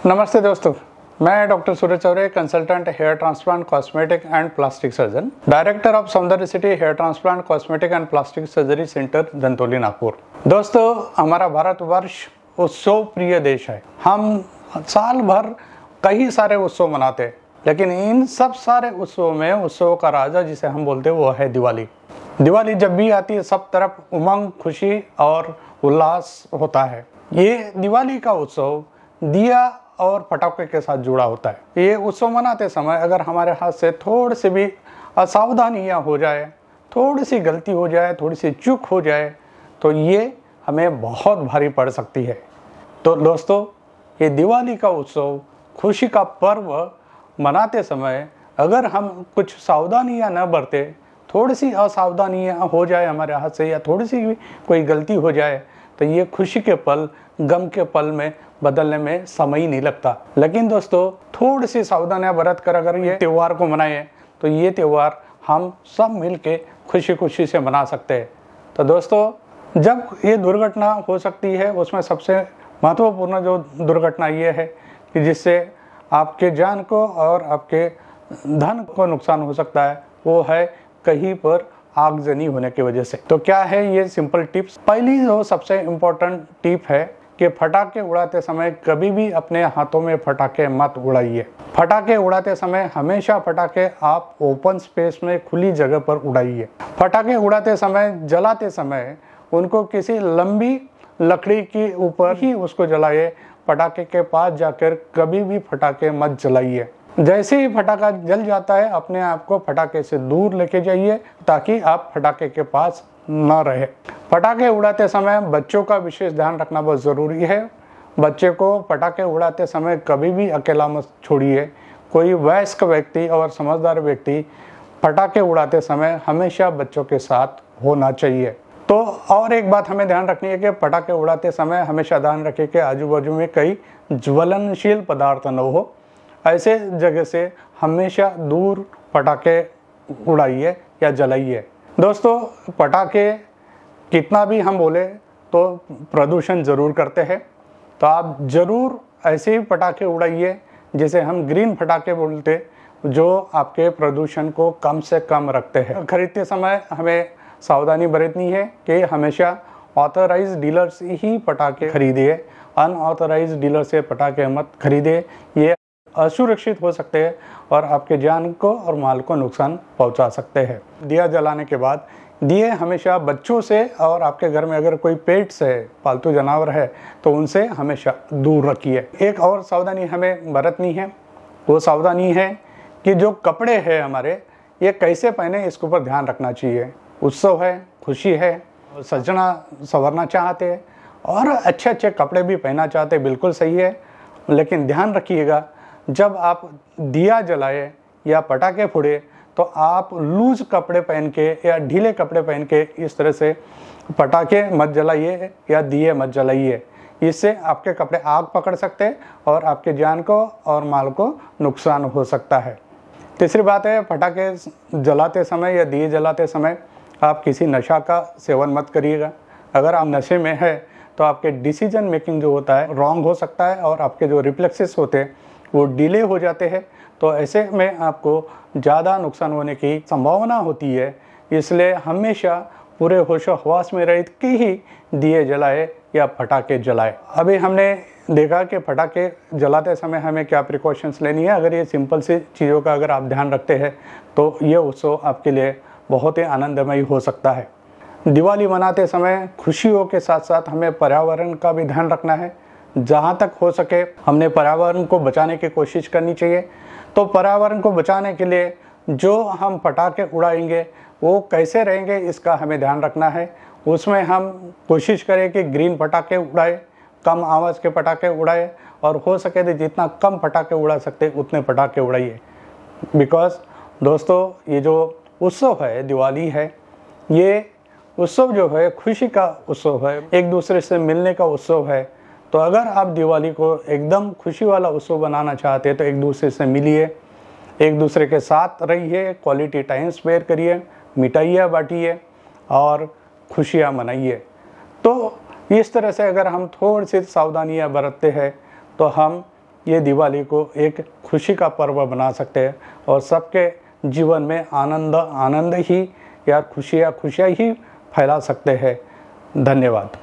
नमस्ते दोस्तों, मैं doctor Suraj Chaure, consultant hair transplant, cosmetic and plastic surgeon, director of Saundarya city hair transplant, cosmetic and plastic surgery centre, Dhantoli, Nagpur. दोस्तों, हमारा भारतवर्ष उत्सव प्रिय देश है। हम साल भर कई सारे उत्सव मनाते हैं, लेकिन इन सब सारे उत्सवों में उत्सवों का राजा जिसे हम बोलते हैं वो है दिवाली। दिवाली जब भी आती है सब तरफ उमंग, खुशी और उल्लास होता है। ये दिवाली का उत्सव दिया और पटाखे के साथ जुड़ा होता है। ये उत्सव मनाते समय अगर हमारे हाथ से थोड़ी सी भी असावधानियाँ हो जाए, थोड़ी सी गलती हो जाए, थोड़ी सी चूक हो जाए, तो ये हमें बहुत भारी पड़ सकती है। तो दोस्तों, ये दिवाली का उत्सव, खुशी का पर्व मनाते समय अगर हम कुछ सावधानियाँ न बरते, थोड़ी सी असावधानियाँ हो जाए हमारे हाथ से या थोड़ी सी भी कोई गलती हो जाए, तो ये खुशी के पल गम के पल में बदलने में समय ही नहीं लगता। लेकिन दोस्तों, थोड़ी सी सावधानियां बरत कर अगर ये त्यौहार को मनाएं, तो ये त्यौहार हम सब मिल के खुशी खुशी से मना सकते हैं। तो दोस्तों, जब ये दुर्घटना हो सकती है, उसमें सबसे महत्वपूर्ण जो दुर्घटना ये है कि जिससे आपके जान को और आपके धन को नुकसान हो सकता है, वो है कहीं पर आगजनी होने की वजह से। तो क्या है ये सिंपल टिप्स? पहली जो सबसे इम्पोर्टेंट टिप है कि फटाके उड़ाते समय कभी भी अपने हाथों में फटाके मत उड़ाइए। फटाके उड़ाते समय हमेशा फटाके आप ओपन स्पेस में, खुली जगह पर उड़ाइए। फटाके उड़ाते समय, जलाते समय उनको किसी लंबी लकड़ी के ऊपर ही उसको जलाइए। पटाखे के पास जाकर कभी भी फटाके मत जलाइए। जैसे ही फटाका जल जाता है, अपने आप को फटाके से दूर लेके जाइए ताकि आप फटाके के पास न रहे। पटाखे उड़ाते समय बच्चों का विशेष ध्यान रखना बहुत ज़रूरी है। बच्चे को पटाखे उड़ाते समय कभी भी अकेला मत छोड़िए। कोई वयस्क व्यक्ति और समझदार व्यक्ति पटाखे उड़ाते समय हमेशा बच्चों के साथ होना चाहिए। तो और एक बात हमें ध्यान रखनी है कि पटाखे उड़ाते समय हमेशा ध्यान रखें कि आजू बाजू में कई ज्वलनशील पदार्थ न हो। ऐसे जगह से हमेशा दूर पटाखे उड़ाइए या जलाइए। दोस्तों, पटाखे कितना भी हम बोले तो प्रदूषण ज़रूर करते हैं, तो आप ज़रूर ऐसे ही पटाखे उड़ाइए जिसे हम ग्रीन पटाखे बोलते, जो आपके प्रदूषण को कम से कम रखते हैं। खरीदते समय हमें सावधानी बरतनी है कि हमेशा ऑथराइज्ड डीलर से ही पटाखे खरीदिए। अनऑथराइज्ड डीलर से पटाखे मत खरीदिए। ये असुरक्षित हो सकते हैं और आपके जान को और माल को नुकसान पहुंचा सकते हैं। दिया जलाने के बाद दिए हमेशा बच्चों से और आपके घर में अगर कोई पेट्स है, पालतू जानवर है, तो उनसे हमेशा दूर रखिए। एक और सावधानी हमें बरतनी है, वो सावधानी है कि जो कपड़े हैं हमारे, ये कैसे पहने इसके ऊपर ध्यान रखना चाहिए। उत्सव है, खुशी है, सजना संवरना चाहते हैं और अच्छे अच्छे कपड़े भी पहनना चाहते हैं, बिल्कुल सही है। लेकिन ध्यान रखिएगा, जब आप दिया जलाए या पटाखे फोड़े तो आप लूज कपड़े पहन के या ढीले कपड़े पहन के इस तरह से पटाखे मत जलाइए या दिए मत जलाइए। इससे आपके कपड़े आग पकड़ सकते हैं और आपके जान को और माल को नुकसान हो सकता है। तीसरी बात है, पटाखे जलाते समय या दिए जलाते समय आप किसी नशा का सेवन मत करिएगा। अगर आप नशे में है तो आपके डिसीजन मेकिंग जो होता है रॉन्ग हो सकता है और आपके जो रिफ्लेक्सेस होते हैं वो डिले हो जाते हैं। तो ऐसे में आपको ज़्यादा नुकसान होने की संभावना होती है। इसलिए हमेशा पूरे होशो हवास में रह के ही दिए जलाए या पटाखे जलाए। अभी हमने देखा कि पटाखे जलाते समय हमें क्या प्रिकॉशंस लेनी है। अगर ये सिंपल सी चीज़ों का अगर आप ध्यान रखते हैं तो ये उत्सव आपके लिए बहुत ही आनंदमयी हो सकता है। दिवाली मनाते समय खुशियों के साथ साथ हमें पर्यावरण का भी ध्यान रखना है। जहाँ तक हो सके हमने पर्यावरण को बचाने की कोशिश करनी चाहिए। तो पर्यावरण को बचाने के लिए जो हम पटाखे उड़ाएंगे वो कैसे रहेंगे, इसका हमें ध्यान रखना है। उसमें हम कोशिश करें कि ग्रीन पटाखे उड़ाए, कम आवाज़ के पटाखे उड़ाए और हो सके तो जितना कम पटाखे उड़ा सकते उतने पटाखे उड़ाइए। बिकॉज़ दोस्तों, ये जो उत्सव है, दिवाली है, ये उत्सव जो है खुशी का उत्सव है, एक दूसरे से मिलने का उत्सव है। तो अगर आप दिवाली को एकदम खुशी वाला उत्सव बनाना चाहते हैं तो एक दूसरे से मिलिए, एक दूसरे के साथ रहिए, क्वालिटी टाइम स्पेयर करिए, मिठाइयाँ बांटिए और खुशियाँ मनाइए। तो इस तरह से अगर हम थोड़ी सी सावधानियाँ बरतते हैं तो हम ये दिवाली को एक खुशी का पर्व बना सकते हैं और सबके जीवन में आनंद ही या खुशियाँ ही फैला सकते हैं। धन्यवाद।